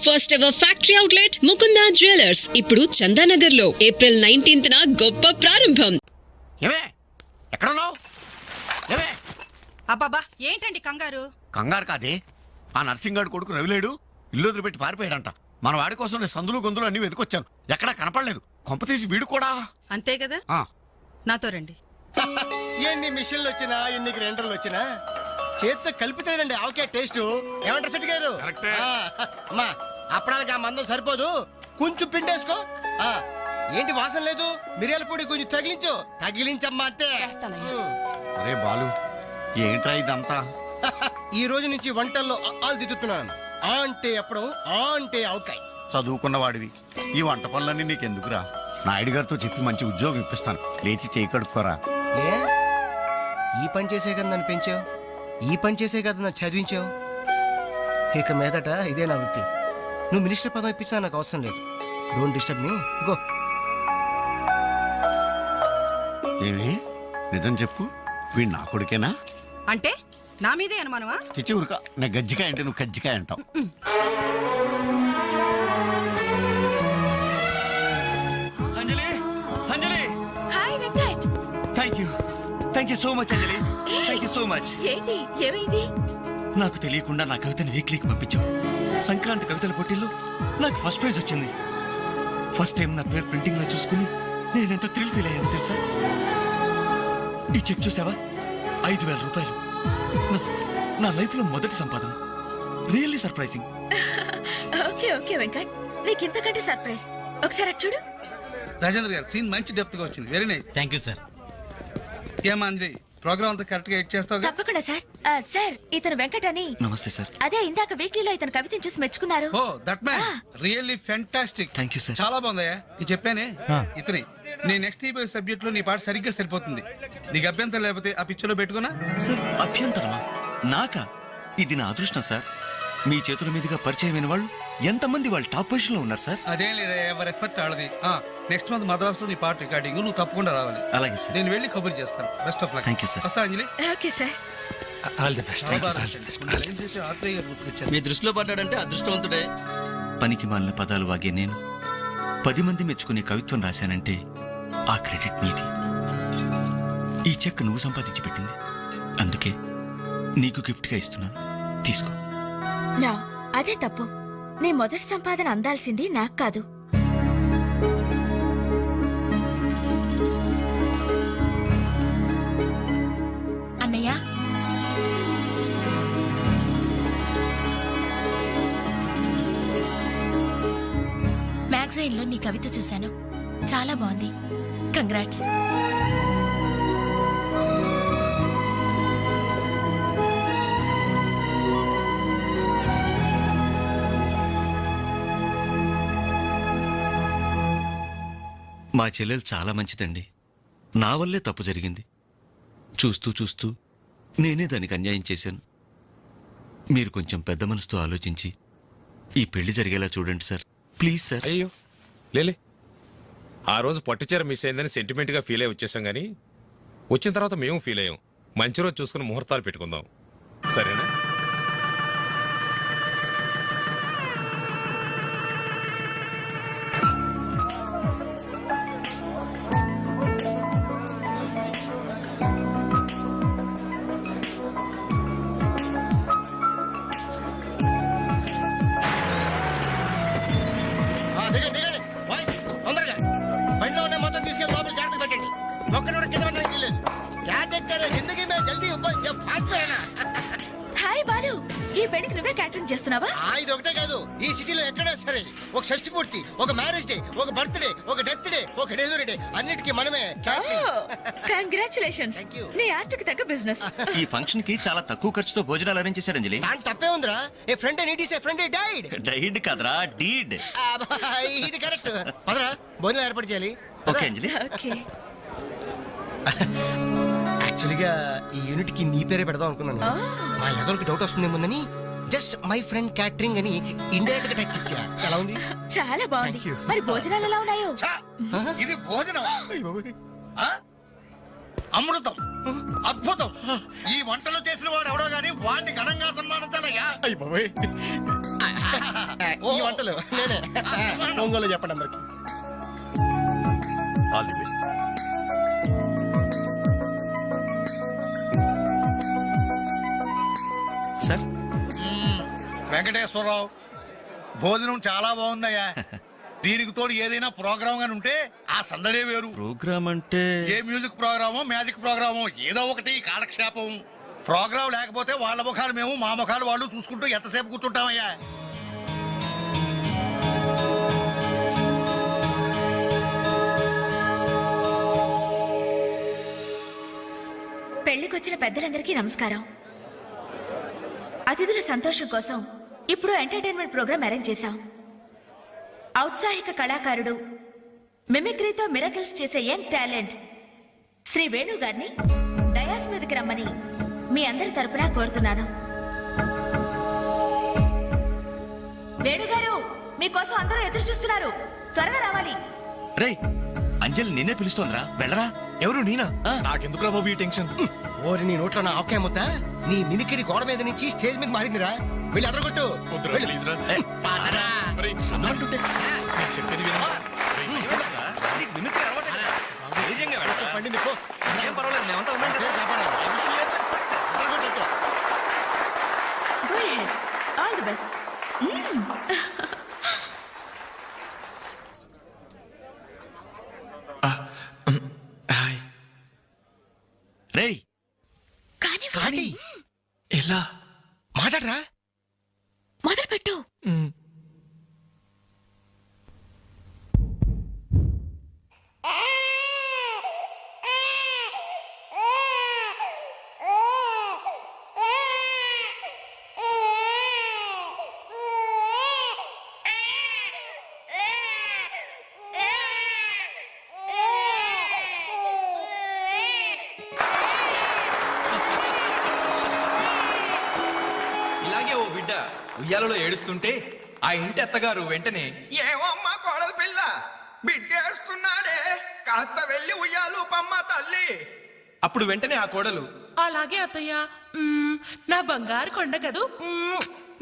First ever factory outlet Mukunda jewellers ఇప్పుడు చందానగర్ లో April 19th గొప్ప ప్రారంభం. అబ్బాబా ఏంటండి కంగారు? కంగారు కాదే, ఆ నర్సింగాడు కొడుకు రవిలేడు ఇల్లు వదిలిపెట్టి పారిపోయాడంట. మన వాడి కోసం నేను సందులు గొంతులు అన్ని వెతికొచ్చాను, ఎక్కడా కనపడలేదు. కొంపతీసి వీడు కూడా అంతే కదా. నాతో రండి. ఎన్ని మిషన్లు వచ్చినా ఎన్ని గ్రైండర్లు వచ్చినా చేతితో కలిపితేనండి ఆవకే టేస్ట్. ఏమంటారు సెట్ గారు? అమ్మా అప్పడానికి ఆ మందం సరిపోదు, కొంచెం పిండేసుకో. ఏంటి వాసన లేదు? మిరియాల పొడి కొంచెం తగిలించమ్మా అంతే. అరే బాలు, ఏంట్రా ఇదంతా? ఈ రోజు నుంచి వంటల్లో ఆలు దిద్దుతున్నాను. ఆ అంటే అప్పుడు ఆ అంటే ఆవకాయ. చదువుకున్న వాడివి, ఈ వంట పనులన్నీ నీకెందుకురా? నాయుడు గారితో చెప్పి మంచి ఉద్యోగం ఇప్పిస్తాను, లేచి చేయి కడుక్కోరా. ఈ పని చేసే కదా నన్ను పెంచావు, ఈ పని చేసే కదా నన్ను చదివించావు. ఇక మీదట ఇదే నా వృత్తి. నువ్వు మినిస్టర్ పదం ఇప్పించినా నాకు అవసరం లేదు. Don't disturb me, go. ఏమి నిజం చెప్పు, వీడు నా కొడుకేనా? అంటే నా మీదే అనుమానమా? చిచ్చి ఊరుక, నేను గజ్జికాయ అంటే నువ్వు కజ్జికాయ అంటావు. Anjali, Anjali, hi Venkat. Thank you so much Anjali, thank you so much. ఏంటి ఏమైంది? నాకు తెలియకుండా నా కవితను వీక్లీకి పంపించావు. సంక్రాంతి కవితల పోటీల్లో నాకు ఫస్ట్ ప్రైజ్ వచ్చింది. ఫస్ట్ టైం నా పేరు ప్రింటింగ్ లో చూసుకుని నేనెంత థ్రిల్ ఫీల్ అయ్యాను తెలుసా? ఈ చెక్ చూసావా? 5,000 రూపాయలు. నా లైఫ్ లో మొదటి సంపాదన. Really surprising. Okay okay Venkat, నీకు ఇంతకంటే సర్ప్రైజ్. ఒకసారి అటు చూడు. రాజేంద్ర గారు సీన్ మంచి డెప్త్ గా వచ్చింది. Very nice. Thank you sir. ఏమా అంజలి, ప్రోగ్రామ్ అంతా కరెక్ట్ గా ఎడ్ చేస్తావు? తప్పకుండా సార్. సార్ ఇతను వెంకట్ అని. నమస్తే సార్. అదే ఇందాక వీక్లీలో ఇతను కవితను చూసి మెచ్చుకున్నారు. Oh that man really fantastic. Thank you sir. చాలా బాగుందయ్యా. నేను చెప్పానే ఇతని నీ నెక్స్ట్ ఈబోయే సబ్జెక్ట్ లో నీ పాట సరిగ్గా సరిపోతుంది. నీకు అభ్యంతరం లేకపోతే ఆ పిక్చర్ లో పెట్టుకున్నా. సార్ అభ్యంతరమా? నాకా? ఇది నా అదృష్టం సార్. మీ చేతుల మీదుగా పరిచయమైన వాళ్ళు ఎంతమంది వాళ్ళు టాప్ పొజిషన్ లో ఉన్నారు సార్. అదేం లేదా, ఎవరి ఎఫర్ట్ ఆడది. నెక్స్ట్ మంత్ మద్రాస్ లో నీ పాట రికార్డింగ్, నువ్వు తప్పకుండా రావాలి. అలాగే సార్. నేను వెళ్ళి కబుర్ చేస్తాను. Best of luck. Thank you sir. వస్తా Anjali. Okay sir. All the best. మీ దృష్టిలో పడ్డాడంటే అదృష్టవంతుడే. పనికి మాలిన పదాలు వాగే నేను 10 మంది మెచ్చుకునే కవిత్వం రాశానంటే ఆ క్రెడిట్ నీది. ఈ చెక్ నువ్వు సంపాదించి పెట్టింది, అందుకే నీకు గిఫ్ట్ గా ఇస్తున్నాను, తీసుకో. నా అదే తప్పు. నీ మొదటి సంపాదన అందాల్సింది నాకు కాదు. అన్నయ్య, మ్యాగజైన్లో నీ కవిత చూశాను, చాలా బాగుంది. కంగ్రాట్స్. మా చెల్లెలు చాలా మంచిదండి. నా వల్లే తప్పు జరిగింది. చూస్తూ చూస్తూ నేనే దానికి అన్యాయం చేశాను. మీరు కొంచెం పెద్ద మనసుతో ఆలోచించి ఈ పెళ్లి జరిగేలా చూడండి సార్, ప్లీజ్ సార్. అయ్యో లేలే, ఆ రోజు పట్టుచీర మిస్ అయిందని సెంటిమెంట్గా ఫీల్ అయ్యి వచ్చేసాం, కానీ వచ్చిన తర్వాత మేము ఫీల్ అయ్యాం. మంచి రోజు చూసుకుని ముహూర్తాలు పెట్టుకుందాం, సరేనా? దిగండి దిగండి బాయ్స్, తొందరగా బండిలో ఉన్న మొత్తం తీసుకెళ్ళి లోపల జాగ్రత్త పెట్టండి. ఒక్కడు కూడా కింద పడడానికి వీల్లేదు. క్యా దేఖతే జిందగీ మే జల్దీ ఫాస్ట్ అయినా. హాయ్ బాలు, ఈ పెళ్లికి నువ్వే క్యాటరింగ్ చేస్తున్నావా? ఇది ఒకటే కాదు, ఈ సిటీలో ఎక్కడైనా సరే ఒక షష్టి పూర్తి, ఒక మ్యారేజ్ డే, ఒక బర్త్డే, ఒక డెత్ డే, ఒక డెలివరీ డే, అన్నిటికీ మనమే కంగ్రాచులేషన్స్. Thank you. నీ ఆర్ట్కి తగ్గ బిజినెస్. ఈ ఫంక్షన్ కి చాలా తక్కువ ఖర్చుతో భోజనాలు అరేంజ్ చేశాడు అంజలి. దాంట్లో తప్పే ఉందిరా. A friend need is a friend died. Died కదరా, డీడ్. ఇది కరెక్ట్. పదరా భోజనం ఏర్పాటు చేయాలి. ఓకే అంజలి. ఓకే. యాక్చువల్గా ఈ యూనిట్ కి నీ పేరే పెడదాం అనుకున్నాను. మా ఎవరికి డౌట్ వస్తుందేమోనని జస్ట్ మై ఫ్రెండ్ క్యాటరింగ్ అని ఇండైరెక్ట్ గా టచ్ ఇచ్చా. ఎలా ఉంది? చాలా బాగుంది. Thank you. మరి భోజనాలు ఎలా ఉన్నాయో? ఇది భోజనం, అమృతం. అద్భుతం. ఈ వంటలు చేసిన వాడు ఎవడో గానీ వాడిని ఘనంగా సన్మానించాలయ్యా. అయ్యి బాబోయ్. ఈ వంటలు నేనే. ఒంగోలు చెప్పండి అందరికి. All the best. Sir Venkateswararao, భోజనం చాలా బాగుందయ్యా. దీనికి తోడు ఏదైనా ప్రోగ్రామ్ గాని ఉంటే ఆ సందడే వేరు. ప్రోగ్రామ్ అంటే ఏ మ్యూజిక్ ప్రోగ్రామో మ్యాజిక్ ప్రోగ్రామో ఏదో ఒకటి కాలక్షేపం. ప్రోగ్రామ్ లేకపోతే వాళ్ళ ముఖాలు మేము, మా ముఖాలు వాళ్ళు చూసుకుంటూ ఎంతసేపు కూర్చుంటామయ్యా. పెళ్లికొచ్చిన పెద్దలందరికీ నమస్కారం. అతిథుల సంతోషం కోసం ఇప్పుడు ఎంటర్టైన్మెంట్ ప్రోగ్రాం అరేంజ్ చేశాం. ఔత్సాహిక కళాకారుడు, మిమిక్రీతో మిరకల్స్ చేసే యంగ్ టాలెంట్ శ్రీ వేణు గారిని డయాస్ మీదకి రమ్మని మీ అందరి తరపున కోరుతున్నాను. వేణుగారు, మీకోసం అందరూ ఎదురు చూస్తున్నారు. త్వరగా రావాలి. రేయ్, అంజలి నిన్నే పిలుస్తోందిరా, వెళ్ళరా. ఎవరు నేనా? నాకెందుకురా బాబు ఈ టెన్షన్? ఓరి నీ నోట్లో నా ఆవకాయ ముద్ద. నీ మిమిక్రీ గోడ మీద నుంచి స్టేజ్ మీద మారిందిరా. వెళ్ళి అదరగొట్టు. చెప్పేది పండింది పో. ఏం పర్వాలేదు, మేమంతా ఉన్నాం కదా. Go ahead. All the best. రేయ్, కానీ ఎలా మాట్లాడరా. మొదలు పెట్టు. ఇలాగే ఓ బిడ్డ ఉయ్యాలలో ఏడుస్తుంటే ఆ ఇంటి అత్తగారు వెంటనే ఏవో అమ్మా కోడలు పిల్ల బిడ్డ ఏడుస్తున్నాడే, కాస్త వెళ్ళి ఉయ్యాలు పమ్మ తల్లి. అప్పుడు వెంటనే ఆ కోడలు అలాగే అత్తయ్య. నా బంగారు కొండ కదూ,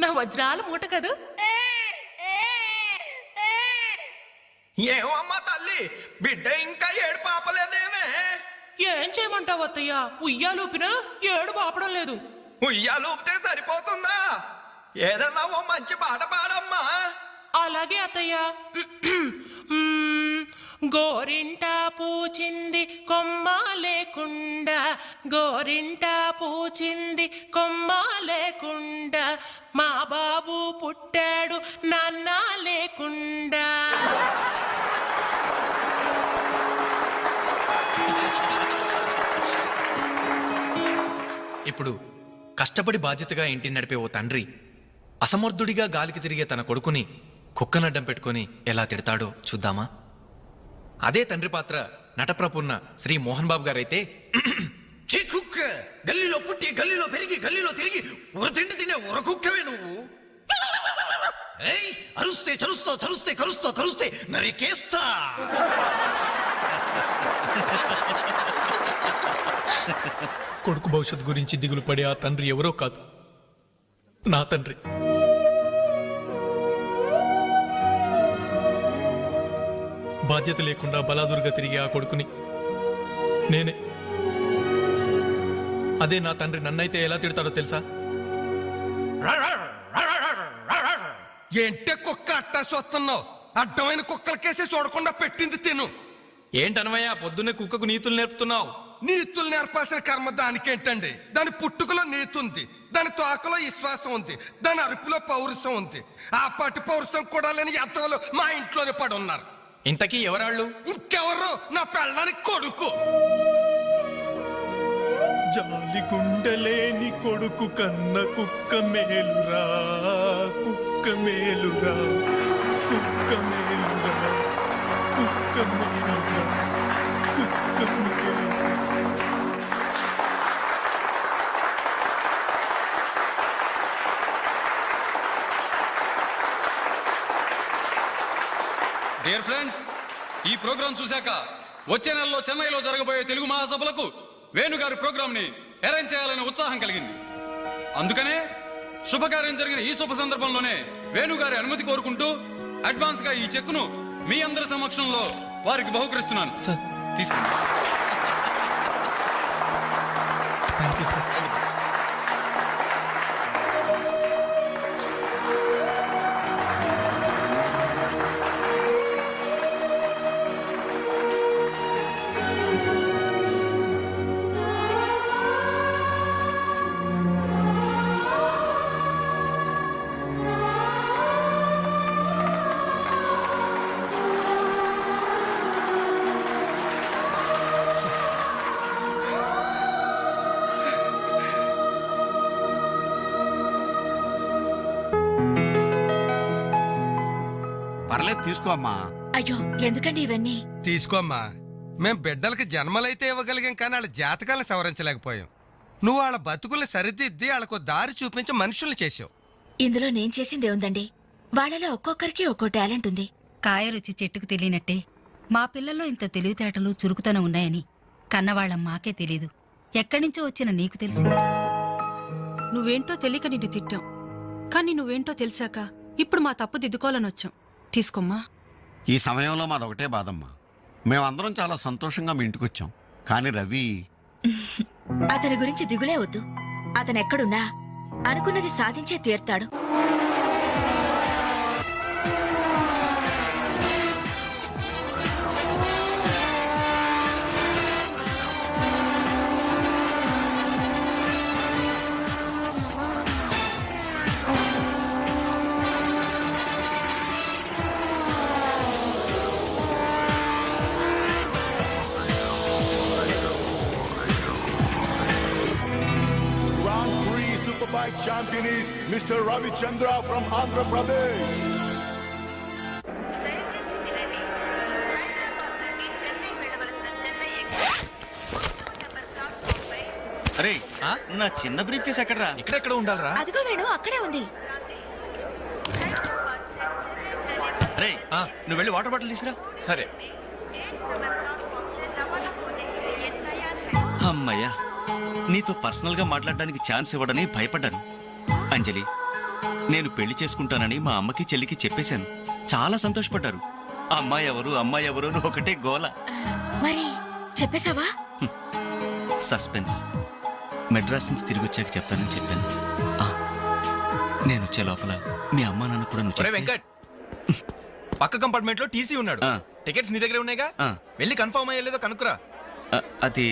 నా వజ్రాల మూట కదూ. ఏవో అమ్మా తల్లి, బిడ్డ ఇంకా ఏడు పాపలేదేమే. ఏం చేయమంటావు అత్తయ్య, ఉయ్యాలూపినా ఏడు పాపడం లేదు. ఉయ్యాలు ఊపితే సరిపోతుందా? ఏదన్నా ఓ మంచి పాట పాడమ్మా. అలాగే అత్తయ్య. గోరింట పూచింది కొమ్మ లేకుండా, గోరింట పూచింది కొమ్మ లేకుండా, మా బాబు పుట్టాడు నాన్న లేకుండా. ఇప్పుడు కష్టపడి బాధ్యతగా ఇంటిని నడిపే ఓ తండ్రి అసమర్థుడిగా గాలికి తిరిగే తన కొడుకుని కుక్కనడ్డం పెట్టుకొని ఎలా తిడతాడో చూద్దామా? అదే తండ్రి పాత్ర నటప్రపున్న శ్రీ మోహన్ బాబు గారైతే, చీ కుక్క, గల్లీలో పుట్టి గల్లీలో పెరిగి గల్లీలో తిరిగి ఉరతిండి తినే ఉరకుక్కవే నువ్వు. ఏయ్, అరుస్తే చరుస్తావు, చరుస్తే కరుస్తావు, కరుస్తే నరికేస్తా. కొడుకు భవిష్యత్తు గురించి దిగులు పడే ఆ తండ్రి ఎవరో కాదు, నా తండ్రి. బాధ్యత లేకుండా బలాదురుగా తిరిగే ఆ కొడుకుని నేనే. అదే నా తండ్రి నన్నైతే ఎలా తిడతాడో తెలుసా? ఏంటే కుక్క అట్టా సొస్తున్నావు? అడ్డమైన కుక్కలకేసే చూడకుండా పెట్టింది తిను. ఏంటనవయ్యా పొద్దున్నే కుక్కకు నీతులు నేర్పుతున్నావు? నీతులు నేర్పాల్సిన కర్మ దానికేంటండి? దాని పుట్టుకలో నీతి ఉంది, దాని తోకలో విశ్వాసం ఉంది, దాని అరుపులో పౌరుషం ఉంది. ఆ పాటి పౌరుషం కూడా లేని ఎత్తవలు మా ఇంట్లోనే పడి ఉన్నారు. ఇంతకీ ఎవరాళ్ళు? ఇంకెవరు? నా పెళ్ళానికి కొడుకు. జాలి గుండలేని కొడుకు కన్న కుక్క మేలురా, కుక్క మేలురా, కుక్క మేలురా, కుక్క మేలురా, కుక్క మేలురా. డియర్ ఫ్రెండ్స్, ఈ ప్రోగ్రాం చూశాక వచ్చే నెలలో చెన్నైలో జరగబోయే తెలుగు మహాసభలకు వేణుగారి ప్రోగ్రామ్ ని అరేంజ్ చేయాలనే ఉత్సాహం కలిగింది. అందుకనే శుభకార్యం జరిగిన ఈ శుభ సందర్భంలోనే వేణుగారి అనుమతి కోరుకుంటూ అడ్వాన్స్ గా ఈ చెక్కును మీ అందరి సమక్షంలో వారికి బహుకరిస్తున్నాను. సార్ తీసుకోండి. Thank you sir. పర్లేదు తీసుకో అమ్మా. అయ్యో ఎందుకండి ఇవన్నీ? తీసుకోమ్మా. మేం బిడ్డలకి జన్మలైతే ఇవ్వగలిగాం కానీ వాళ్ళ జాతకాలను సవరించలేకపోయాం. నువ్వు వాళ్ళ బతుకుల్ని సరిదిద్ది వాళ్ళకు దారి చూపించి మనుషుల్ని చేసావు. ఇందులో నేను చేసిందే ఉందండి. వాళ్ళలో ఒక్కొక్కరికి ఒక్కో టాలెంట్ ఉంది. కాయ రుచి చెట్టుకు తెలియనట్టే మా పిల్లల్లో ఇంత తెలివితేటలు చురుకుతనం ఉన్నాయని కన్నవాళ్ళం మాకే తెలీదు. ఎక్కడి నుంచో వచ్చిన నీకు తెలుసు. నువ్వేంటో తెలియక నిన్ను తిట్టాం, కానీ నువ్వేంటో తెలిసాక ఇప్పుడు మా తప్పు దిద్దుకోవాలని వచ్చాం. తీసుకోమ్మా. ఈ సమయంలో మాదొకటే బాధమ్మా. మేమందరం చాలా సంతోషంగా మీ ఇంటికి వచ్చాం, కానీ రవి అతని గురించి దిగులే వద్దు. అతను ఎక్కడున్నా అనుకున్నది సాధించే తీర్తాడు. Superbike champion is Mr. Ravi Chandra from Andhra Pradesh. అరే నా చిన్న బ్రీఫ్ కేసు ఎక్కడరా? ఇక్కడెక్కడ ఉండాలరా? అదిగో వేణు అక్కడే ఉంది. రే నువ్వు వెళ్ళి వాటర్ బాటిల్ తీసురా. సరే. అమ్మయ్యా, నీతో పర్సనల్ గా మాట్లాడడానికి ఛాన్స్ ఇవ్వడని భయపడ్డాను. అంజలి, నేను పెళ్లి చేసుకుంటానని మా అమ్మకి చెల్లికి చెప్పేశాను. చాలా సంతోషపడ్డారు. అమ్మాయి ఎవరు అమ్మాయి ఎవరు అని ఒకటే గోల. మరి చెప్పేశావా? సస్పెన్స్. మెడ్రాస్ నుంచి తిరిగి వచ్చాక చెప్తానని చెప్పాను. నేను వచ్చే లోపల మీ అమ్మా నాన్న కూడా నువ్వు ఒరే చెప్తే- వెంకట్, పక్క కంపార్ట్మెంట్ లో టీసీ ఉన్నాడు. ఆ. టికెట్స్ నీ దగ్గర ఉన్నాయిగా, ఆ. వెళ్ళి కన్ఫర్మ్ అయ్యలేదో కనుక్కురా. అది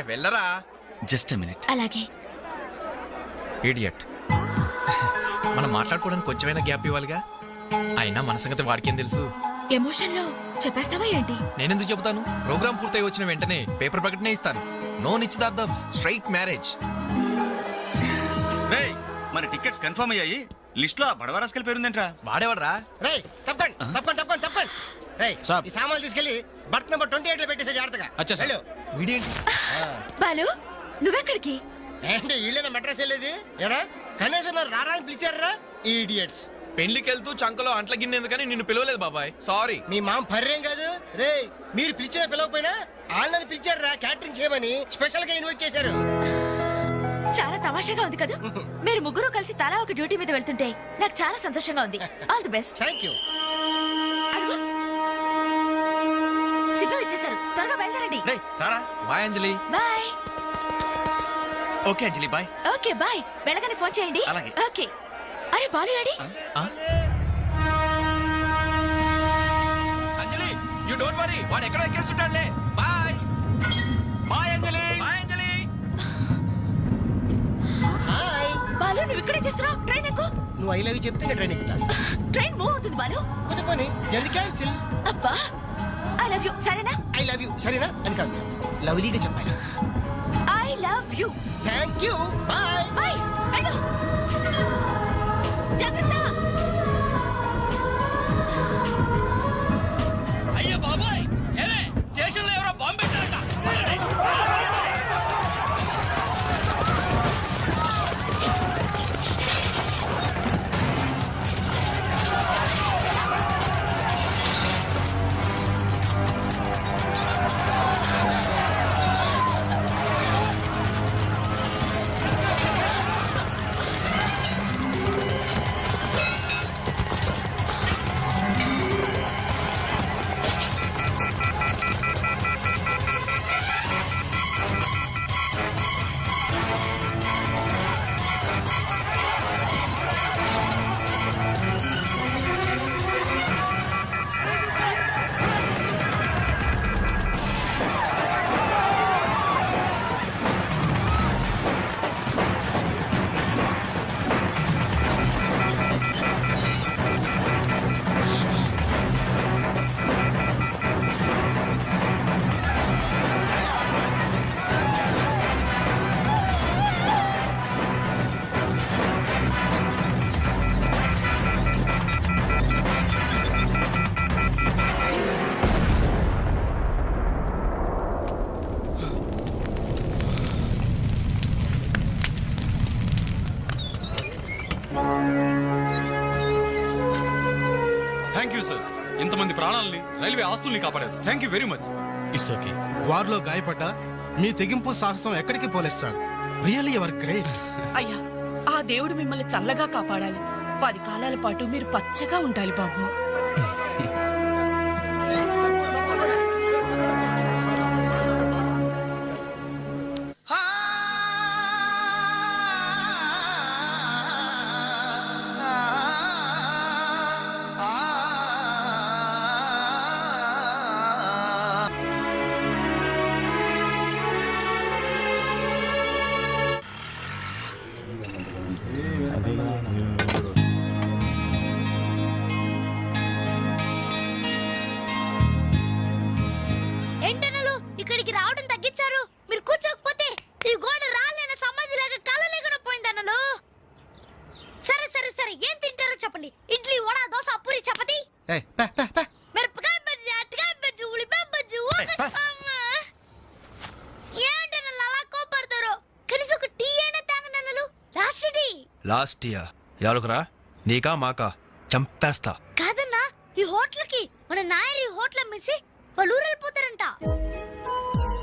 వెళ్ళరా. Just a minute. అలాగే. ఇడియట్. మనం మాట్లాడుకోవడానికి కొంచెమైనా గ్యాప్ ఇవ్వాలిగా. అయినా మన సంగతి వాడికేం తెలుసు. ఎమోషన్ లో చెప్పేస్తావా ఏంటి? నేనెందుకు చెబుతాను? ప్రోగ్రామ్ పూర్తయి వచ్చిన వెంటనే పేపర్ ప్రకటనే ఇస్తాను. నో నిశ్చితార్థం, స్ట్రైట్ మ్యారేజ్. రేయ్, మన టికెట్స్ కన్ఫర్మ్ అయ్యాయి. లిస్ట్ లో బడవరాస్కల్ పేరుందేంట్రా? వాడేవాడ్రా? రేయ్ తప్పకండి తప్పకండి తప్పకండి తప్పకండి. రేయ్ సాబ్. ఈ సామాన్లు తీసుకెళ్లి బర్త్ నెంబర్ 28 లో పెట్టేసే జాగ్రత్తగా. అచ్చా సార్. వెళ్ళు. వీడేంటి? బాలు నువ్వెక్కడికి? ఏంటి వీళ్ళైనా మెడ్రాస్ వెళ్ళేది? ఎరా కనీసం నన్ను రారా అని పిలిచారా? ఈడియట్స్. పెళ్లికి వెళ్తూ చంకలో అంట్ల గిన్నెందుకని నిన్ను పిలవలేదు బాబాయ్. సారీ. మీ మామ పర్రేం కాదు. రేయ్ మీరు పిలిచిన పిలవకపోయినా వాళ్ళని పిలిచారా క్యాటరింగ్ చేయమని స్పెషల్ గా ఇన్వైట్ చేశారు. చాలా తమాషాగా ఉంది కదా. మీరు ముగ్గురు కలిసి తలా ఒక డ్యూటీ మీద వెళ్తుంటే నాకు చాలా సంతోషంగా ఉంది. All the best. Thank you. Signal ఇచ్చేశారు, త్వరగా బయలుదేరండి. రేయ్ రారా. Bye Anjali. Bye. Okay Anjali, bye. Okay bye. వెళ్ళగానే ఫోన్ చేయండి. అలాగే. ఓకే. అరే బాలు ఏడి? అంజలి, యు డోంట్ వరీ, వాడు ఎక్కడ ఎక్కేస్తుంటాడులే. Bye. Bye Anjali. Bye Anjali. Hi. Balu నువ్వు ఇక్కడే చేస్తున్నావు? ట్రైన్ ఎక్కు. నువ్వు ఐ లవ్ యూ చెప్తే నేను ట్రైన్ ఎక్కుతా. ట్రైన్ మూవ్ అవుతుంది బాలు. పోతే పోనీ జల్ది క్యాన్సిల్. అబ్బా ఐ లవ్ యూ. సరేనా? ఐ లవ్ యూ సరేనా అని కాదు, లవ్లీగా చెప్పాలి. I love you. Thank you. Bye. Bye. వెళ్ళు. జాగ్రత్త. అయ్యో బాబాయ్, ఏమే స్టేషన్లో ఎవరో బాంబు పెట్టారట. You sir. ఇంతమంది ప్రాణాలని, రైల్వే ఆస్తుల్ని కాపాడారు. Thank you very much. It's okay. వారిలో గాయపడ్డ మీ తెగింపు సాహసం ఎక్కడికి పోలేదు సార్. Really your great. అయ్యా, ఆ దేవుడు మిమ్మల్ని చల్లగా కాపాడాలి. 10 కాలాల పాటు మీరు పచ్చగా ఉండాలి బాబు. ఏంటనలు ఇక్కడికి రావడం తగ్గించారు. మీరు కూర్చోకపోతే ఈ గోడ రాలేన సమాధి లాగా కలలేకుండా పోయిందన్నలు. సరే సరే సరే, ఏం తింటారో చెప్పండి. ఇడ్లీ, వడ, దోశ, పూరి, చపాతి, మిరపకాయ బజ్జీ, అరటికాయ బజ్జీ, ఉల్లిపాయ బజ్జీ. ఏంటనలు అలా కోపడతారు? కనీసం ఒక టీ అయినా తాగనన్నలు. లాస్ట్ టీ లాస్ట్ ఇయర్ ఎవరుకురా, నీకా మాకా చంపేస్తా. కాదన్నా, ఈ హోటల్ కి మన నాయర్ ఈ హోటల్ అమ్మేసి వాళ్ళు ఊరు వెళ్ళిపోతారంట.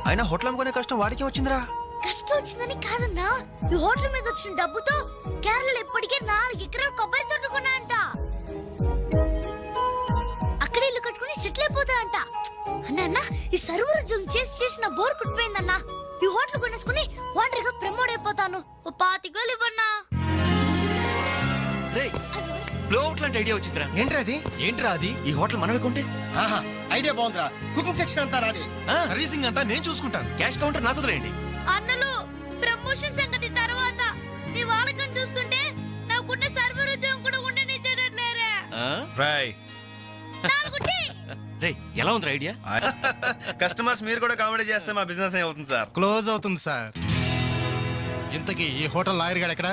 అయినా హోటల్ అమ్ముకునే కష్టం వాడికి వచ్చిందిరా. కష్టం వచ్చిందని కాదన్నా, ఈ హోటల్ మీద వచ్చిన డబ్బుతో కేరళలో ఇప్పటికే 4 ఎకరాల కొబ్బరి తోట కొన్నాయంట. అక్కడ ఇల్లు కట్టుకుని సెటిల్ అయిపోతాయంట. అన్న ఈ సర్వర్ ఉద్యోగం చేసి చేసిన బోర్ కుట్టిపోయిందన్నా. ఈ హోటల్ కొనేసుకుని ఓనర్ గా ప్రమోట్ అయిపోతాను. ఓ 25 వేలు ఇవ్వన్నా. బ్లో అవుట్ లాంటి ఐడియా వచ్చిందిరా. ఏంట్రా అది? ఈ హోటల్ మనమే కొంటే ఆహా, ఐడియా బాగుందిరా. కుకింగ్ సెక్షన్ అంతా నాది. సర్వీసింగ్ అంతా నేను చూసుకుంటాను. క్యాష్ కౌంటర్ నాకు వదిలేయండి. అన్నలు, ప్రమోషన్ సంగతి తర్వాత. మీ వాళ్ళకం చూస్తుంటే నాకున్న సర్వర్ ఉద్యోగం కూడా ఉండనిచ్చేటట్లేరే. రాయ్ రే, ఎలా ఉంది ఐడియా? కస్టమర్స్ మీరు కూడా కామెడీ చేస్తే మా బిజినెస్ అవుతుంది సార్. క్లోజ్ అవుతుంది సార్. ఇంతకీ ఈ హోటల్ లాయర్ గారు ఎక్కడ?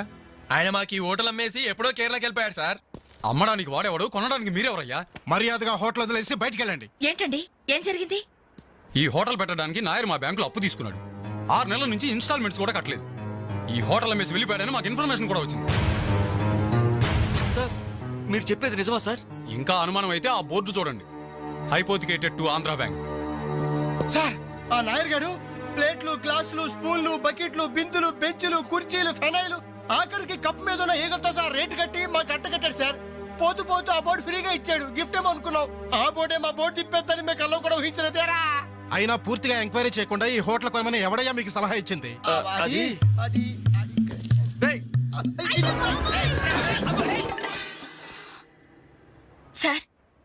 ఆయన మాకు ఈ హోటల్ అమ్మేసి ఎప్పుడో కేరళకి వెళ్ళిపోయాడు సార్. అమ్మడానికి వాడేవాడు, కొనడానికి మీరెవరయ్యా? మర్యాదగా హోటల్ వదిలేసి బయటికి వెళ్ళండి. ఏంటండి, ఏం జరిగింది? ఈ హోటల్ పెట్టడానికి నాయర్ మా బ్యాంకులో అప్పు తీసుకున్నాడు. 6 నెలల నుంచి ఇన్స్టాల్మెంట్స్ కూడా కట్టలేదు. ఈ హోటల్ అమ్మేసి వెళ్ళిపోయాడని మాకు ఇన్ఫర్మేషన్ కూడా వచ్చింది. సార్, మీరు చెప్పేది నిజమా సార్? ఇంకా అనుమానం అయితే ఆ బోర్డు చూడండి. Hypothecated to Andhra bank. Sir, ఆ నాయర్ గారు ప్లేట్లు, గ్లాసులు, స్పూన్లు, బకెట్లు, బిందులు, బెంచులు, కుర్చీలు, ఫెనాయిలు, ఆఖరికి కప్ మీద ఉన్న ఈగలతో సార్ రేటు కట్టి మాకు అట్ట కట్టాడు సార్. పోతూ పోతూ ఆ బోర్డు ఫ్రీగా ఇచ్చాడు. గిఫ్ట్ ఏమో అనుకున్నాం. ఆ బోర్డే మా బోర్డు తిప్పేద్దని మీకు అల్లో కూడా ఊహించలేదేరా. అయినా పూర్తిగా ఎంక్వైరీ చేయకుండా ఈ హోటల్ కొనమని ఎవడయ్యా మీకు సలహా ఇచ్చింది? సార్,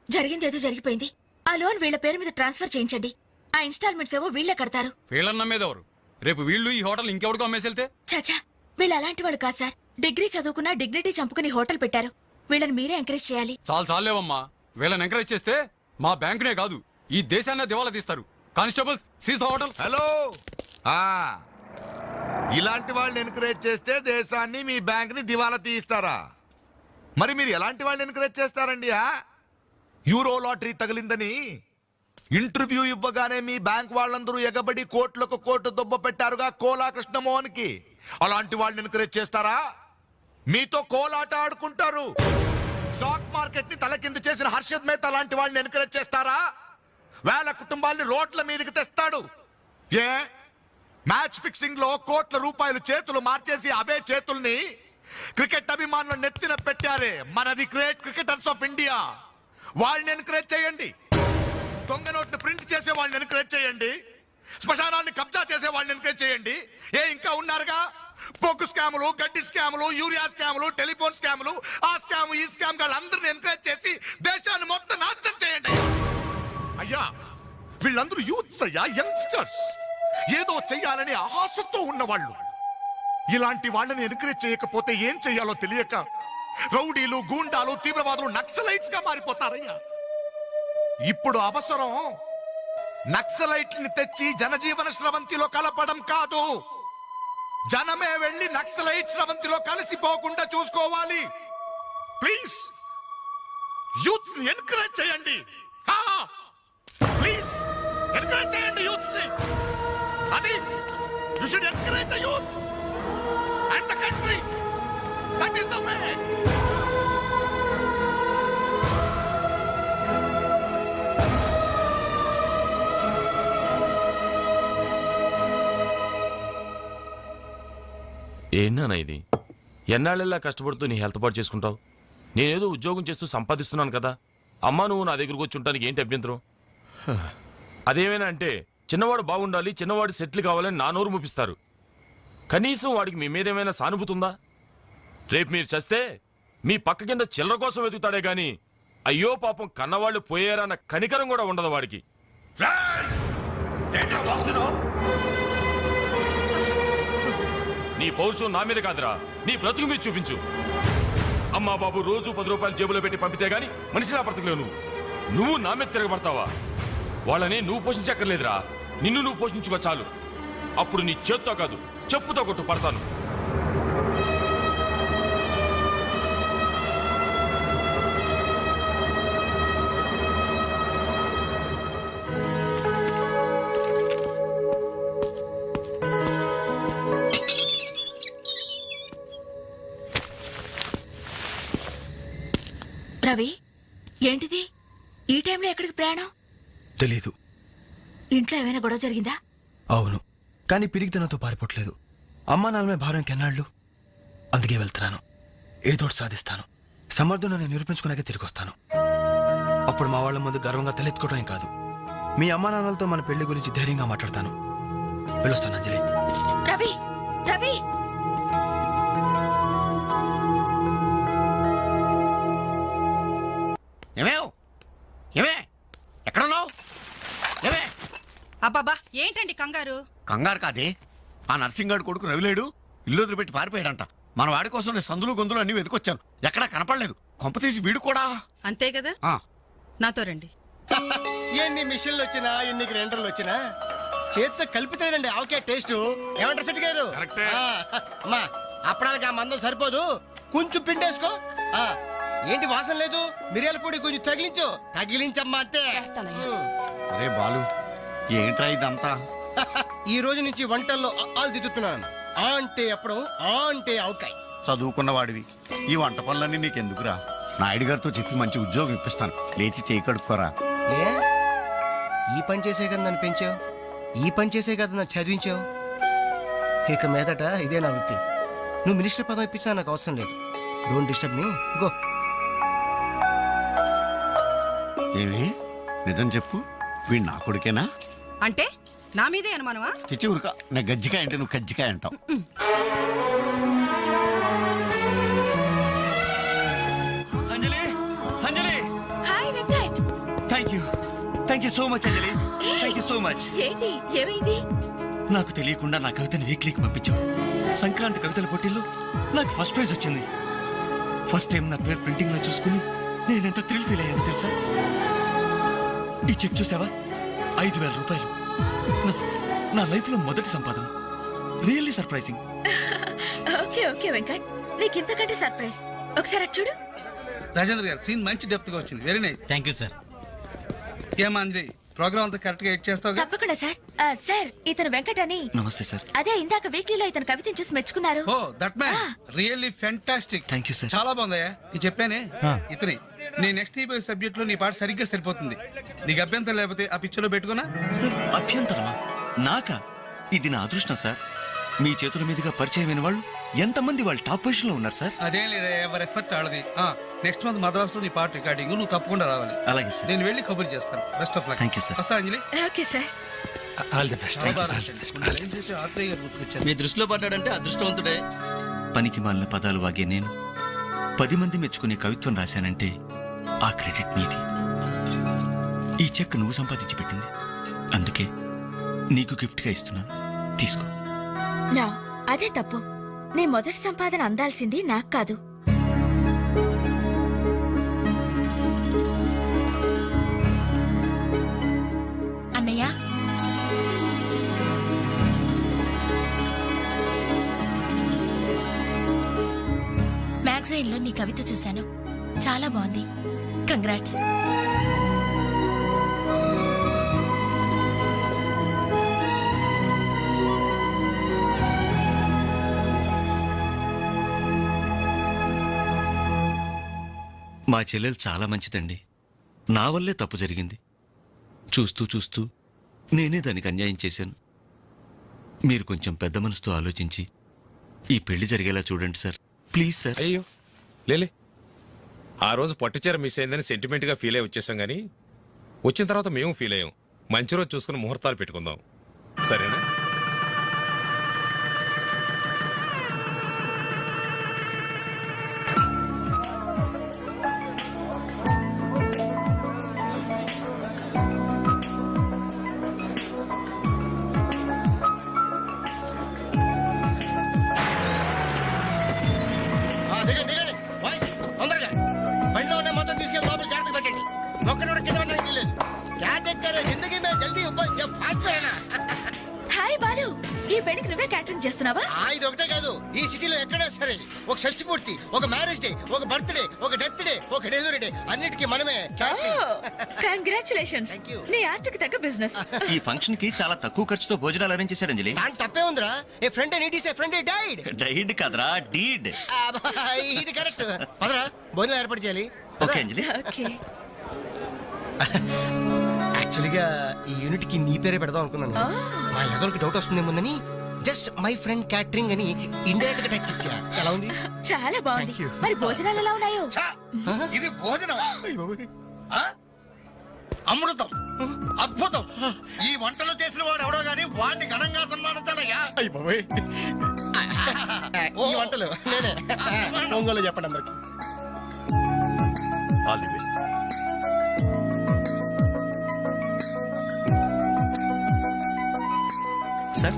జరిగింది ఏదో జరిగిపోయింది. ఆ లోన్ వీళ్ళ పేరు మీద ట్రాన్స్ఫర్ చేయించండి. ఆ ఇన్స్టాల్మెంట్స్ ఏవో వీళ్ళే కడతారు. వీళ్ళని నమ్మేదెవరు? రేపు వీళ్ళు ఈ హోటల్ ఇంకెవరికో అమ్మేసి వెళ్తే? చాచా, వీళ్ళు అలాంటి వాళ్ళు కాదు సార్. డిగ్రీ చదువుకున్నా డిగ్నిటీ చంపుకుని హోటల్ పెట్టారు. వీళ్ళని మీరే ఎంకరేజ్ చేయాలి. చాలేవమ్మా. వీళ్ళని ఎంకరేజ్ చేస్తే మా బ్యాంకునే కాదు, ఈ దేశాన్ని దివాలా తీస్తారు. Constables, seize the hotel. Hello ఇలాంటి వాళ్ళని ఎంకరేజ్ చేస్తే దేశాన్ని మీ బ్యాంక్ ని దివాలా తీయిస్తారా? మరి మీరు ఎలాంటి వాళ్ళని ఎంకరేజ్ చేస్తారండి? యూరో లాటరీ తగిలిందని ఇంటర్వ్యూ ఇవ్వగానే మీ బ్యాంక్ వాళ్ళందరూ ఎగబడి కోట్లకు కోట్లు దొబ్బ పెట్టారుగా కోలా కృష్ణమోహన్ కి. అలాంటి వాళ్ళని ఎంకరేజ్ చేస్తారా? మీతో కోలాట ఆడుకుంటారు. స్టాక్ మార్కెట్ ని తలకిందు చేసిన హర్షద్ మేహతా లాంటి వాళ్ళని ఎంకరేజ్ చేస్తారా? వేల కుటుంబాల్ని రోడ్ల మీదకి తెస్తాడు. ఏ మ్యాచ్ ఫిక్సింగ్ లో కోట్ల రూపాయలు చేతులు మార్చేసి అవే చేతుల్ని క్రికెట్ అభిమానులు నెత్తిన పెట్టారే మనది గ్రేట్ క్రికెటర్స్ ఆఫ్ ఇండియా. వాళ్ళని ఎంకరేజ్ చేయండి. దొంగ నోట్ని ప్రింట్ చేసే వాళ్ళని ఎంకరేజ్ చేయండి. శ్మశానాన్ని కబ్జా చేసే వాళ్ళని ఎంకరేజ్ చేయండి. ఇంకా ఉన్నారుగా పొగ్గు స్కాములు, గడ్డి స్కాములు, యూరియా స్కాములు, టెలిఫోన్ స్కాములు, ఆ స్కామ్ ఈ స్కామ్ వాళ్ళందరిని ఎంకరేజ్ చేసి దేశాన్ని మొత్తం నాశనం చేయండి. అయ్యా, వీళ్ళందరూ యూత్స్ అయ్యా, యంగ్స్టర్స్, ఏదో చెయ్యాలని ఆశతో ఉన్నవాళ్ళు. ఇలాంటి వాళ్ళని ఎంకరేజ్ చేయకపోతే ఏం చెయ్యాలో తెలియక రౌడీలు, గూండాలు, తీవ్రవాదులు, నక్సలైట్స్ గా మారిపోతారయ్యా. ఇప్పుడు అవసరం నక్సలైట్ని తెచ్చి జనజీవన స్రవంతిలో కలపడం కాదు, జనమే వెళ్ళి నక్సలైట్ స్రవంతిలో కలిసిపోకుండా చూసుకోవాలి. ప్లీజ్ యూత్స్ ని ఎంకరేజ్ చేయండి. ప్లీజ్ ఎంకరేజ్ చేయండి యూత్స్ ని. అది you should encourage the youth and the country. That is the way. ఏంటన్నా ఇది? ఎన్నాళ్ళెల్లా కష్టపడుతూ నీ హెల్త్ పాటు చేసుకుంటావు? నేనేదో ఉద్యోగం చేస్తూ సంపాదిస్తున్నాను కదా. అమ్మా నువ్వు నా దగ్గరకు వచ్చి ఉంటానికి ఏంటి అభ్యంతరం? అదేమైనా అంటే చిన్నవాడు బాగుండాలి, చిన్నవాడు సెటిల్ కావాలని నా నోరు ముపిస్తారు. కనీసం వాడికి మీ మీద ఏమైనా సానుభూతి ఉందా? రేపు మీరు చస్తే మీ పక్క కింద చిల్లర కోసం వెతుకుతాడే గాని అయ్యో పాపం కన్నవాళ్ళు పోయారన్న కనికరం కూడా ఉండదు వాడికి. నీ పౌరుషం నా మీద కాదురా, నీ బ్రతుకు మీద చూపించు. అమ్మా బాబు రోజు 10 రూపాయలు జేబులో పెట్టి పంపితే గాని మనిషిలా బ్రతకలేవు. నువ్వు నా మీద తిరగబడతావా? వాళ్ళని నువ్వు పోషించక్కర్లేదురా, నిన్ను నువ్వు పోషించుకో చాలు. అప్పుడు నీ చేత్తో కాదు చెప్పుతో కొట్టు పడతాను. రవి, ఏంటిది ఈ టైంలో ఎక్కడికి ప్రయాణం? తెలీదు. ఇంట్లో ఏమైనా గొడవ జరిగిందా? అవును, కానీ పిరిగితనంతో పారిపోవట్లేదు. అమ్మా నాన్నమే భారం కెన్నాళ్ళు. అందుకే వెళ్తున్నాను. ఏదోటి సాధిస్తాను. సమర్థుని నిరూపించుకున్నాకే తిరిగి వస్తాను. అప్పుడు మా వాళ్ళ ముందు గర్వంగా తలెత్తుకోవడం కాదు, మీ అమ్మా నాన్నలతో మన పెళ్లి గురించి ధైర్యంగా మాట్లాడతాను. వెళ్ళొస్తాను అంజలి. రవి, రవి, ఏమే ఎక్కడున్నావు? ఏమే అబ్బాబా ఏంటండి కంగారు? కంగారు కాదే, ఆ నర్సింగాడు కొడుకు రవిలేడు ఇల్లు వదిలిపెట్టి పారిపోయాడంట. మన వాడి కోసం నేను సందులు గొంతులు అన్ని వెతికొచ్చాను, ఎక్కడా కనపడలేదు. కొంపతీసి వీడు కూడా. అంతే కదా, ఆ, నాతో రండి. ఎన్ని మిషన్లు వచ్చినా ఎన్ని గ్రైండర్లు వచ్చినా చేత్తో కలిపితేనండి ఆవకే టేస్ట్. ఏమంటారు సెట్ గారు? అమ్మా అప్పడానికి ఆ మందం సరిపోదు, కొంచెం పిండేసుకో. ఏంటి వాసన లేదు? మిరియాల పొడి కొంచెం తగిలించమ్మా అంతే. అరే బాలు, ఏంట్రా ఇదంతా? ఈ రోజు నుంచి వంటల్లో ఆలు దిద్దుతున్నాను. ఆ అంటే అప్పుడు, ఆ అంటే ఆవకాయ. చదువుకున్న వాడివి, ఈ వంట పనులన్నీ నీకెందుకురా? నాయుడు గారితో చెప్పి మంచి ఉద్యోగం ఇప్పిస్తాను, లేచి చేయి కడుక్కోరా. ఏ ఈ పని చేసే కదా నన్ను పెంచావు, ఈ పని చేసే కదా నన్ను చదివించావు. ఇక మీదట ఇదే నా వృత్తి. నువ్వు మినిస్టర్ పదం ఇప్పించినా నాకు అవసరం లేదు. Don't disturb me, go. ఏమి నిజం చెప్పు, వీడు నా కొడుకేనా? అంటే నా మీదే అనుమానమా? చిచ్చి ఉరక, నేను గజ్జికాయ అంటే నువ్వు కజ్జికాయ అంటావు. Anjali, Anjali, hi Venkat. Thank you so much Anjali, thank you so much. ఏంటి, ఏమైంది? నాకు తెలియకుండా నా కవితను వీక్లీకి పంపించావు. సంక్రాంతి కవితల పోటీల్లో నాకు ఫస్ట్ ప్రైజ్ వచ్చింది. ఫస్ట్ టైం నా పేరు ప్రింటింగ్ లో చూసుకుని నేనెంత థ్రిల్ ఫీల్ అయ్యాను తెలుసా? ఈ చెక్ చూసావా? 5,000 రూపాయలు. నా లైఫ్ లో మొదటి సంపాదన. Really surprising. Okay okay Venkat, నీకు ఇంతకంటే సర్ప్రైజ్. ఒకసారి అటు చూడు. రాజేంద్ర గారు సీన్ మంచి డెప్త్ గా వచ్చింది. Very nice. Thank you sir. ఏమా అంజలి, ప్రోగ్రామ్ అంతా కరెక్ట్ గా ఎడ్ చేస్తావు? తప్పకుండా సార్. సార్, ఇతను వెంకట్ అని. నమస్తే సార్. అదే ఇందాక వీక్లీలో ఇతను కవితను చూసి మెచ్చుకున్నారు. Oh that man really fantastic. Thank you sir. చాలా బాగుందయ్యా. నేను చెప్పానే ఇతని నీ నెక్స్ట్ ఈ సబ్జెక్ట్ లో నీ పాట సరిగ్గా సరిపోతుంది. నీకు అభ్యంతరం లేకపోతే ఆ పిక్చర్ లో పెట్టుకున్నా. సార్ అభ్యంతరమా? నాకా? ఇది నా అదృష్టం సార్. మీ చేతుల మీదుగా పరిచయమైన వాళ్ళు ఎంతమంది వాళ్ళు టాప్ పొజిషన్ లో ఉన్నారు సార్. అదేం లేదా, ఎవరి ఎఫర్ట్ ఆడది. నెక్స్ట్ మంత్ మద్రాస్ లో నీ పాట రికార్డింగ్, నువ్వు తప్పకుండా రావాలి. అలాగే సార్. నేను వెళ్ళి కబుర్ చేస్తాను. Best of luck. Thank you sir. వస్తా Anjali. Okay sir. All the best. మీ దృష్టిలో పడ్డాడంటే అదృష్టవంతుడే. పనికి మాలిన పదాలు వాగే నేను 10 మంది మెచ్చుకునే కవిత్వం రాశానంటే ఆ క్రెడిట్ నీది. ఈ చెక్ నువ్వు సంపాదించి పెట్టింది, అందుకే నీకు గిఫ్ట్ గా ఇస్తున్నాను, తీసుకో. నా అదే తప్పు. నీ మొదటి సంపాదన అందాల్సింది నాకు కాదు. అన్నయ్య, మ్యాగజైన్లో నీ కవిత చూశాను, చాలా బాగుంది. కంగ్రాట్స్. మా చెల్లెలు చాలా మంచిదండి. నా వల్లే తప్పు జరిగింది. చూస్తూ చూస్తూ నేనే దానికి అన్యాయం చేశాను. మీరు కొంచెం పెద్ద మనసుతో ఆలోచించి ఈ పెళ్లి జరిగేలా చూడండి సార్, ప్లీజ్ సార్. అయ్యో లేలే, ఆ రోజు పట్టుచీర మిస్ అయిందని సెంటిమెంట్గా ఫీల్ అయ్యి వచ్చేసాం కానీ వచ్చిన తర్వాత మేము ఫీల్ అయ్యాం. మంచి రోజు చూసుకుని ముహూర్తాలు పెట్టుకుందాం, సరేనా? దిగండి దిగండి బాయ్స్, తొందరగా బండిలో ఉన్న మొత్తం తీసుకెళ్ళి లోపల జాగ్రత్త పెట్టండి. ఒక్కడు కూడా కింద పడడానికి వీల్లేదు. క్యా దేఖతే రహే, జిందగీ మే జల్దీ ऊपर ये फास्ट है ना. హాయ్ బాలు, ఈ పెళ్లికి నువ్వే క్యాటరింగ్ చేస్తున్నావా? ఇది ఒకటే కాదు, ఈ సిటీలో ఎక్కడైనా సరే ఒక షష్టి పూర్తి, ఒక మ్యారేజ్ డే, ఒక బర్త్డే, ఒక డెత్ డే, ఒక డెలివరీ డే, అన్నిటికీ మనమే కంగ్రాచులేషన్స్, Thank you. నీ ఆర్ట్కి తగ్గ బిజినెస్. ఈ ఫంక్షన్ కి చాలా తక్కువ ఖర్చుతో భోజనాలు అరేంజ్ చేశారు అంజలి. దాని తప్పే ఉందిరా. A friend need is a friend died. Died కదరా, డీడ్. ఇది కరెక్ట్. పదరా భోజనం ఏర్పాటు చేయాలి. ఓకే అంజలి. ఓకే, యాక్చువల్గా ఈ యూనిట్ కి నీ పేరే పెడదాం అనుకున్నాను. మా ఎవరికి డౌట్ వస్తుందేమోనని జస్ట్ మై ఫ్రెండ్ క్యాటరింగ్ అని ఇండైరెక్ట్ గా టచ్ ఇచ్చా. ఎలా ఉంది? చాలా బాగుంది. Thank you. మరి భోజనాలు ఎలా ఉన్నాయో? ఇది భోజనం, అమృతం, అద్భుతం. ఈ వంటలు చేసిన వాడు ఎవడో గానీ వాడిని ఘనంగా సన్మానించాలయ్యా. ఈ వంటలు నేనే. ఒంగోలు చెప్పండి అందరికి. All the best. Sir,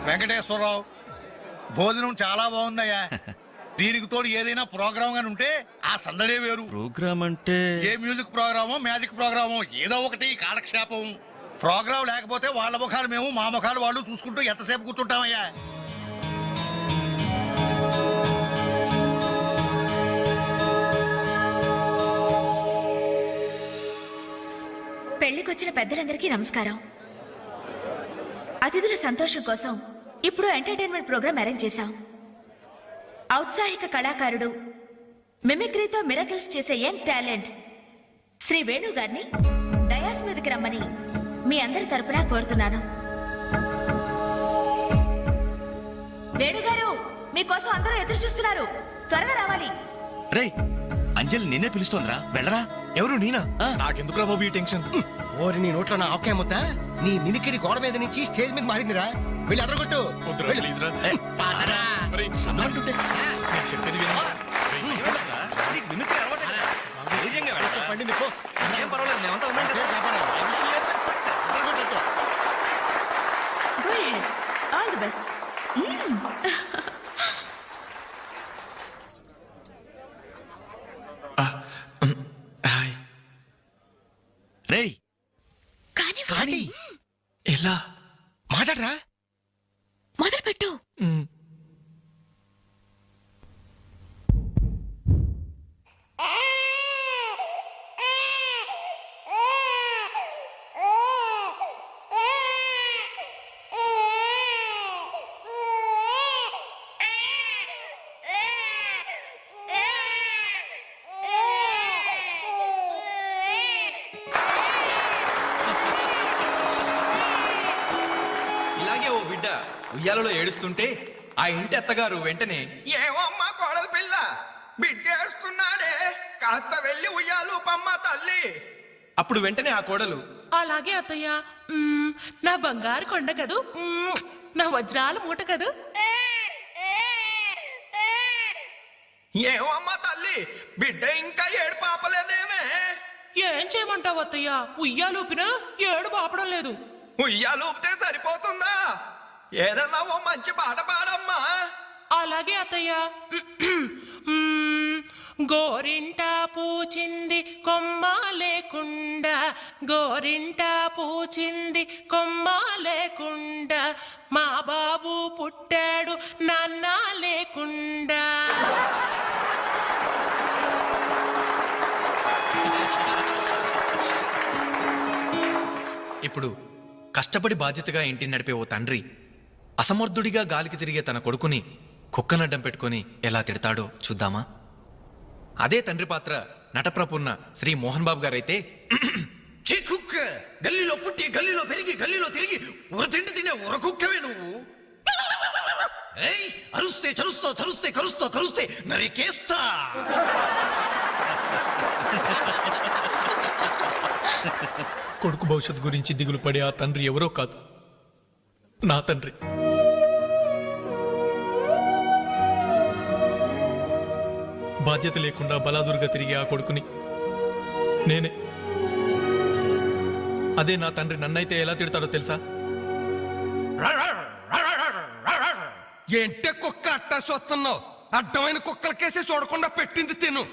Venkateswararao, భోజనం చాలా బాగుందయ్యా. దీనికి తోడు ఏదైనా ప్రోగ్రామ్ గాని ఉంటే ఆ సందడే వేరు. ప్రోగ్రామ్ అంటే ఏ మ్యూజిక్ ప్రోగ్రామో మ్యాజిక్ ప్రోగ్రామో ఏదో ఒకటి కాలక్షేపం. ప్రోగ్రామ్ లేకపోతే వాళ్ళ ముఖాలు మేము, మా ముఖాలు వాళ్ళు చూసుకుంటూ ఎంతసేపు కూర్చుంటామయ్యా. పెళ్లికొచ్చిన పెద్దలందరికీ నమస్కారం. అతిథుల సంతోషం కోసం ఇప్పుడు ఎంటర్టైన్మెంట్ ప్రోగ్రాం అరేంజ్ చేశాం. ఔత్సాహిక కళాకారుడు, మిమిక్రీతో మిరకిల్స్ చేసే యంగ్ టాలెంట్ శ్రీ వేణు గారిని డయాస్ మీదకి రమ్మని మీ అందరి తరపున కోరుతున్నాను. వేణుగారు, మీకోసం అందరూ ఎదురు చూస్తున్నారు, త్వరగా రావాలి. రేయ్, అంజలి నిన్నే పిలుస్తోందిరా, వెళ్ళరా. ఎవరు నేనా? నాకెందుకురా బాబు ఈ టెన్షన్? ఓరి నీ నోట్లో నా ఆవకాయ ముద్ద. నీ మిమిక్రీ గోడ మీద నుంచి స్టేజ్ మీద మారిందిరా. వెళ్ళి అదరగొట్టు. వద్దురా, ప్లీజ్ రా. పదరా. ఒరేయ్, నేను చెప్పేది విను. నీకు మిమిక్రీ అలవాటే కదా. ధైర్యంగా వెళ్ళరా. పండింది పో. ఏం పర్వాలేదు, మేమంతా ఉన్నాం కదా. పేరు కాపాడాలి. అదరగొట్టు. Go ahead. All the best. Hi. రేయ్, కానీ ఎలా? మాట్లాడరా. మొదలు పెట్టు. ఇలాగే ఓ బిడ్డ ఉయ్యాలలో ఏడుస్తుంటే ఆ ఇంటి అత్తగారు వెంటనే, ఏవో అమ్మా కోడలు పిల్ల బిడ్డేస్తున్నాడే, కాస్త వెళ్ళి ఉయ్యాలు పమ్మ తల్లి. అప్పుడు వెంటనే ఆ కోడలు, అలాగే అత్తయ్య. నా బంగారు కొండ కదూ, నా వజ్రాల మూట కదూ. ఏవో అమ్మా తల్లి, బిడ్డ ఇంకా ఏడు పాపలేదేమే. ఏం చేయమంటావు అత్తయ్య, ఉయ్యాలూపినా ఏడు పాపడం లేదు. ఉయ్యాలు ఊపితే సరిపోతుందా? ఏదన్నా ఓ మంచి పాట పాడమ్మా. అలాగే అత్తయ్య. గోరింట పూచింది కొమ్మ లేకుండా, గోరింట పూచింది కొమ్మ లేకుండా, మా బాబు పుట్టాడు నాన్న లేకుండా. ఇప్పుడు కష్టపడి బాధ్యతగా ఇంటిని నడిపే ఓ తండ్రి అసమర్థుడిగా గాలికి తిరిగే తన కొడుకుని కుక్కనడ్డం పెట్టుకొని ఎలా తిడతాడో చూద్దామా? అదే తండ్రి పాత్ర నటప్రపున్న శ్రీ మోహన్ బాబు గారైతే, చీ కుక్క, గల్లీలో పుట్టి గల్లీలో పెరిగి గల్లీలో తిరిగి ఉరతిండి తినే ఉరకుక్కవే నువ్వు. ఏయ్ అరుస్తే చరుస్తావు చరుస్తే కరుస్తావు కరుస్తే నరికేస్తా కొడుకు భవిష్యత్ గురించి దిగులు పడే ఆ తండ్రి ఎవరో కాదు, నా తండ్రి. బాధ్యత లేకుండా బలాదుర్గా తిరిగి ఆ కొడుకుని నేనే. అదే నా తండ్రి నన్నైతే ఎలా తిడతాడో తెలుసా? ఏంటే కుక్క అట్టా సొస్తున్నావు? అడ్డమైన కుక్కలకేసి చూడకుండా పెట్టింది తిను.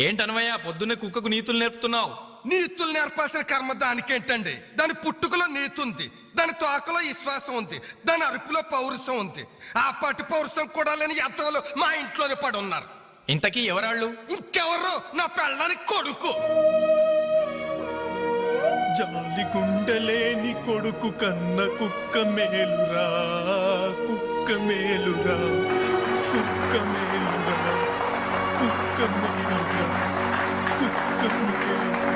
ఏంటనవయ్యా పొద్దున్నే కుక్కకు నీతులు నేర్పుతున్నావు? నీతులు నేర్పాల్సిన కర్మ దానికేంటండి? దాని పుట్టుకలో నీతి ఉంది, దాని తోకలో విశ్వాసం ఉంది, దాని అరుపులో పౌరుషం ఉంది. ఆ పాటి పౌరుషం కూడా లేని ఎత్తవలు మా ఇంట్లోనే పడి ఉన్నారు. ఇంతకీ ఎవరాళ్ళు? ఇంకెవరు? నా పెళ్ళానికి కొడుకు. జాలి గుండలేని కొడుకు కన్న కుక్క మేలురా, కుక్క మేలురా, కుక్క మేలురా, కుక్క మేలురా, కుక్క మేలురా.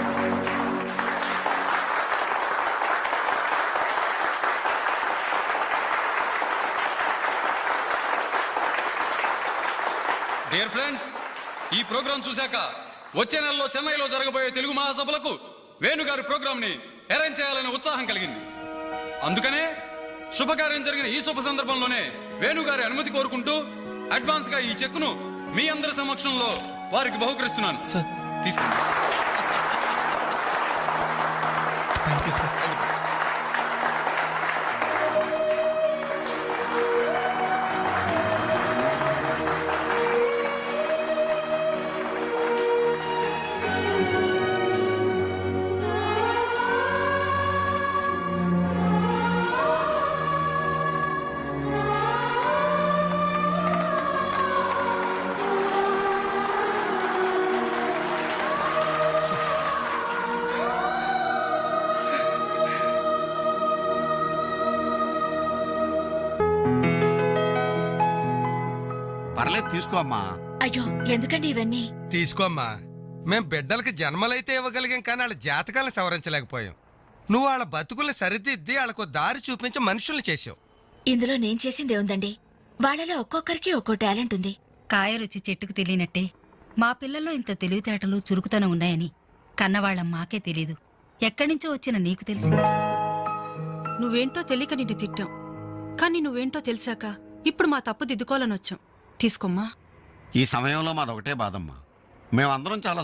డియర్ ఫ్రెండ్స్, ఈ ప్రోగ్రాం చూశాక వచ్చే నెలలో చెన్నైలో జరగబోయే తెలుగు మహాసభలకు వేణుగారి ప్రోగ్రామ్ ని అరేంజ్ చేయాలనే ఉత్సాహం కలిగింది. అందుకనే శుభకార్యం జరిగిన ఈ శుభ సందర్భంలోనే వేణుగారి అనుమతి కోరుకుంటూ అడ్వాన్స్ గా ఈ చెక్కును మీ అందరి సమక్షంలో వారికి బహుకరిస్తున్నాను. సార్ తీసుకోండి. Thank you sir. పర్లేదు తీసుకో అమ్మా. అయ్యో ఎందుకండి ఇవన్నీ? తీసుకోమ్మా. మేం బిడ్డలకి జన్మలైతే ఇవ్వగలిగాం, కానీ వాళ్ళ జాతకాలను సవరించలేకపోయాం. నువ్వు వాళ్ళ బతుకుల్ని సరిదిద్ది వాళ్ళకు దారి చూపించి మనుషుల్ని చేసావు. ఇందులో నేను చేసిందే ఉందండి. వాళ్ళలో ఒక్కొక్కరికి ఒక్కో టాలెంట్ ఉంది. కాయ రుచి చెట్టుకు తెలియనట్టే మా పిల్లల్లో ఇంత తెలివితేటలు చురుకుతనం ఉన్నాయని కన్నవాళ్ళం మాకే తెలీదు. ఎక్కడినుంచో వచ్చిన నీకు తెలిసింది. నువ్వేంటో తెలియక నిన్ను తిట్టాం, కానీ నువ్వేంటో తెలిసాక ఇప్పుడు మా తప్పు దిద్దుకోవాలని వచ్చాం. తీసుకోమ్మా. ఈ సమయంలో మాదొకటే బాధమ్మా. మేమందరం చాలా